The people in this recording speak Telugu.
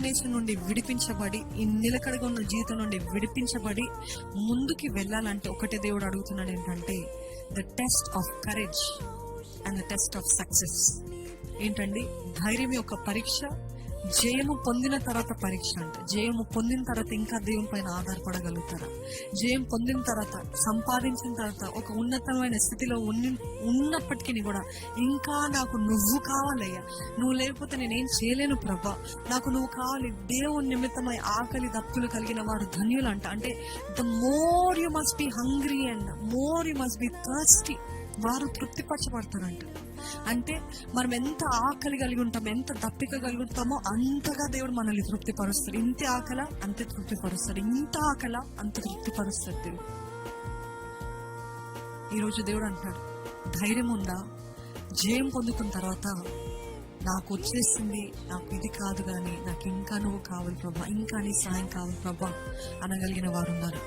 స్టాగ్నేషన్ నుండి విడిపించబడి, ఈ నిలకడగా ఉన్న జీవితం నుండి విడిపించబడి ముందుకి వెళ్ళాలంటే ఒకటే దేవుడు అడుగుతున్నాడు, ఏంటంటే the test of courage and the test of success. ఏంటండి? ధైర్యం యొక్క పరీక్ష, జయము పొందిన తర్వాత పరీక్ష అంట. జయము పొందిన తర్వాత ఇంకా దేవుని పైన ఆధారపడగలుగుతారా? జయం పొందిన తర్వాత, సంపాదించిన తర్వాత, ఒక ఉన్నతమైన స్థితిలో ఉన్నప్పటికీ కూడా ఇంకా నాకు నువ్వు కావాలయ్యా, నువ్వు లేకపోతే నేనేం చేయలేను ప్రభా, నాకు నువ్వు కావాలి. దేవుని నిమిత్తమై ఆకలి దప్పులు కలిగిన వారు ధన్యులు అంట. అంటే the more you must be hungry and more you must be thirsty, వారు తృప్తిపరచబడతారంట. అంటే మనం ఎంత ఆకలి కలిగి ఉంటామో, ఎంత దప్పిక కలిగి ఉంటామో అంతగా దేవుడు మనల్ని తృప్తిపరుస్తాడు. ఇంత ఆకల అంతే తృప్తిపరుస్తాడు, ఇంత ఆకల అంత తృప్తిపరుస్తాడు దేవుడు. ఈరోజు దేవుడు అంటాడు, ధైర్యం ఉందా? జయం పొందుకున్న తర్వాత నాకు వచ్చేసింది, నాకు ఇది కాదు కానీ నాకు ఇంకా నువ్వు కావాలి ప్రభా, ఇంకా నీ సాయం కావాలి ప్రభా అనగలిగిన వారు ఉన్నారు.